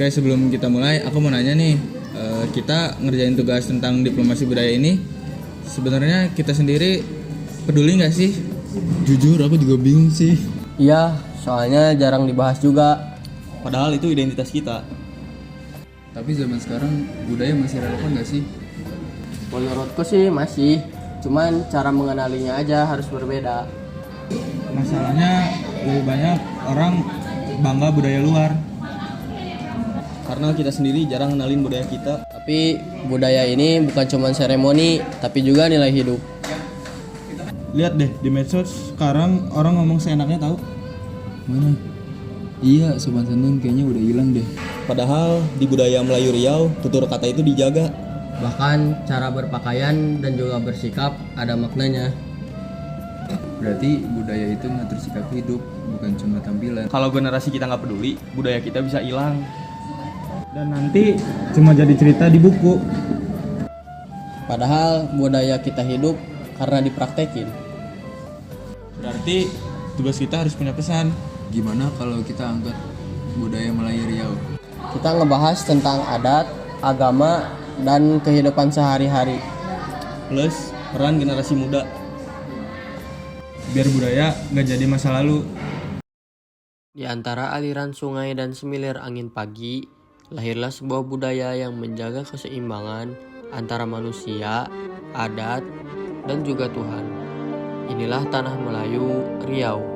Oke, sebelum kita mulai, aku mau nanya nih, kita ngerjain tugas tentang diplomasi budaya ini, sebenarnya kita sendiri peduli nggak sih? Jujur aku juga bingung sih. Iya, soalnya jarang dibahas juga. Padahal itu identitas kita. Tapi zaman sekarang budaya masih relevan gak sih? Menurutku sih masih, cuman cara mengenalinya aja harus berbeda. Masalahnya lebih banyak orang bangga budaya luar. Karena kita sendiri jarang kenalin budaya kita. Tapi budaya ini bukan cuma seremoni, tapi juga nilai hidup. Lihat deh di medsos sekarang orang ngomong seenaknya tahu. Mana? Iya, sopan santun kayaknya udah hilang deh. Padahal di budaya Melayu Riau, tutur kata itu dijaga. Bahkan cara berpakaian dan juga bersikap ada maknanya. Berarti budaya itu ngatur sikap hidup, bukan cuma tampilan. Kalau generasi kita nggak peduli, budaya kita bisa hilang. Dan nanti cuma jadi cerita di buku. Padahal budaya kita hidup karena dipraktekin. Berarti tugas kita harus punya pesan. Gimana kalau kita angkat budaya Melayu Riau? Kita ngebahas tentang adat, agama, dan kehidupan sehari-hari. Plus peran generasi muda. Biar budaya nggak jadi masa lalu. Di antara aliran sungai dan semilir angin pagi, lahirlah sebuah budaya yang menjaga keseimbangan antara manusia, adat, dan juga Tuhan. Inilah tanah Melayu Riau.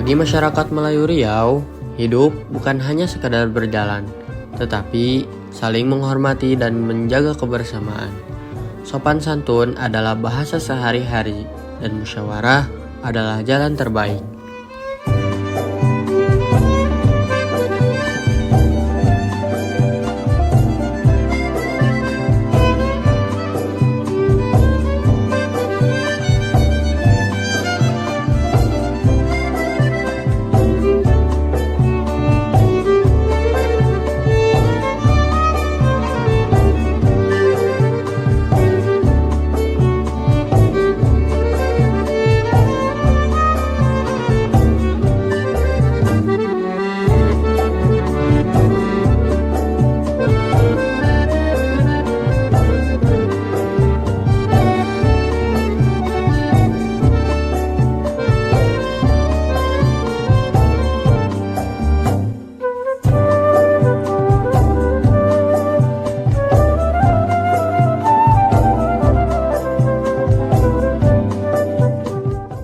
Bagi masyarakat Melayu Riau, hidup bukan hanya sekadar berjalan, tetapi saling menghormati dan menjaga kebersamaan. Sopan santun adalah bahasa sehari-hari, dan musyawarah adalah jalan terbaik.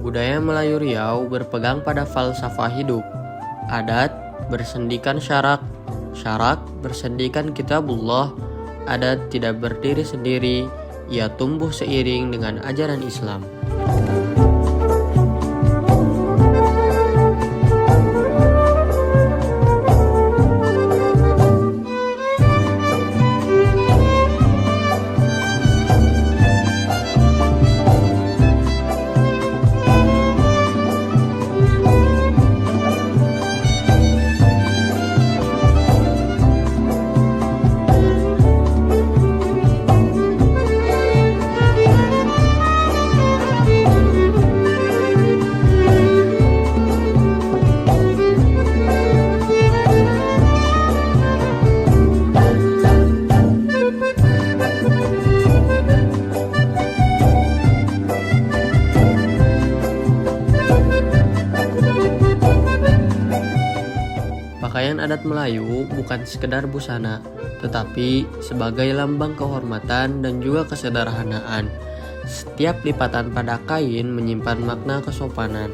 Budaya Melayu Riau berpegang pada falsafah hidup. Adat bersendikan syarak, syarak bersendikan kitabullah. Adat tidak berdiri sendiri, ia tumbuh seiring dengan ajaran Islam. Pakaian adat Melayu bukan sekedar busana, tetapi sebagai lambang kehormatan dan juga kesederhanaan. Setiap lipatan pada kain menyimpan makna kesopanan.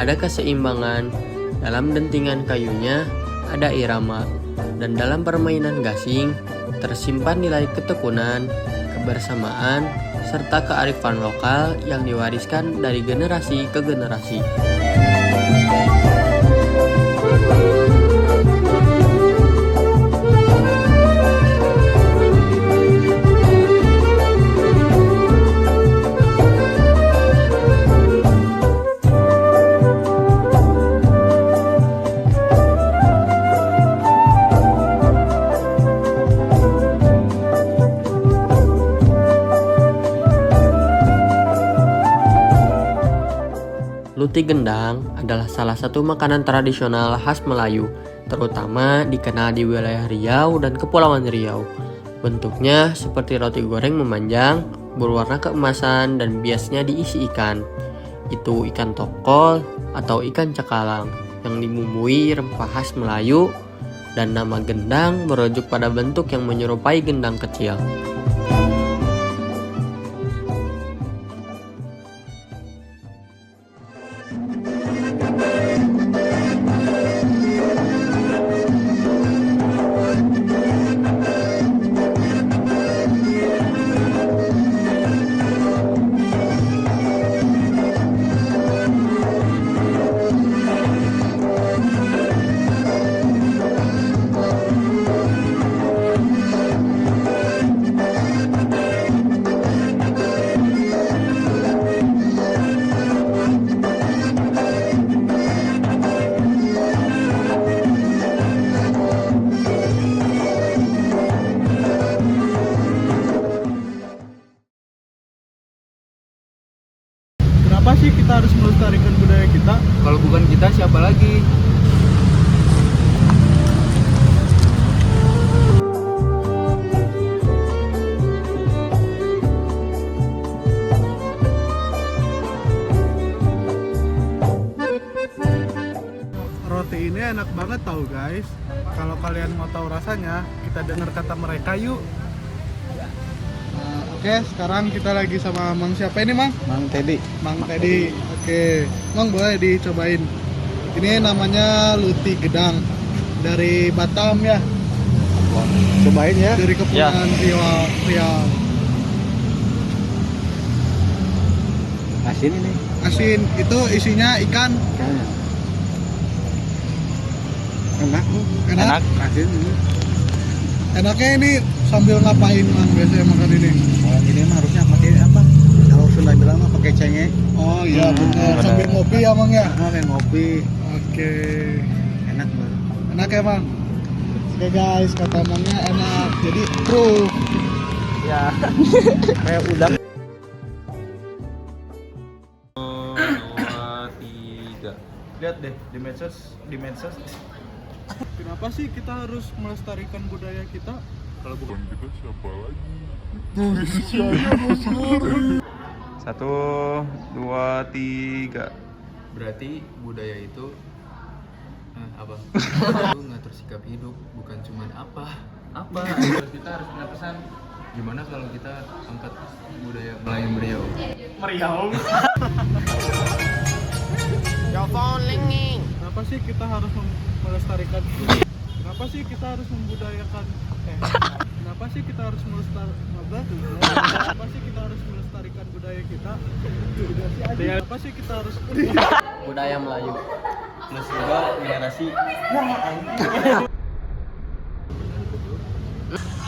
ada keseimbangan, dalam dentingan kayunya ada irama, dan dalam permainan gasing tersimpan nilai ketekunan, kebersamaan, serta kearifan lokal yang diwariskan dari generasi ke generasi. Luti gendang adalah salah satu makanan tradisional khas Melayu, terutama dikenal di wilayah Riau dan Kepulauan Riau. Bentuknya seperti roti goreng memanjang, berwarna keemasan dan biasanya diisi ikan. Itu ikan tokol atau ikan cakalang yang dibumbui rempah khas Melayu, dan nama gendang merujuk pada bentuk yang menyerupai gendang kecil. Kenapa sih kita harus melestarikan budaya kita? Kalau bukan kita siapa lagi? Roti ini enak banget tahu guys. Kalau kalian mau tahu rasanya, kita dengar kata mereka yuk. Oke, sekarang kita lagi sama Mang siapa ini, Mang? Mang Teddy. Mang Teddy. Oke, Mang boleh dicobain. Ini namanya luti gedang dari Batam ya, Cobain ya. dari Kepulauan Riau. Asin ini. Asin, itu isinya ikan. Kayaknya. Enak. Enak. Asin ini. Enaknya ini sambil ngapain Mang biasanya makan ini? Kalau ini mah harusnya pakai apa? Kalau Sunda bilang mah pakai cengek. Oh iya benar. Sambil ngopi ya Mang ya. Main ngopi. Oke. Enak banget. Enak ya Mang. Oke guys, kata Mangnya enak. Jadi proof. Ya. Kayak udang. 3. Lihat deh di medsos. Kenapa sih kita harus melestarikan budaya kita? Kalau bukan kita siapa lagi? 1, 2, 3. Berarti budaya itu apa? Itu ngatur sikap hidup, bukan cuman apa. Kita harus punya pesan. Gimana kalau kita angkat budaya Melayu Meriau? Kenapa sih kita harus melestarikan? Kenapa sih kita harus membudayakan? Kenapa sih kita harus melestarikan budaya kita? Kenapa sih kita harus Budaya Melayu. Plus juga generasi.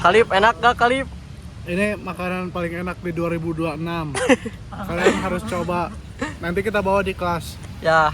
Kalip, enak gak Kalip? Ini makanan paling enak di 2026. Kalian harus coba. Nanti kita bawa di kelas. Ya.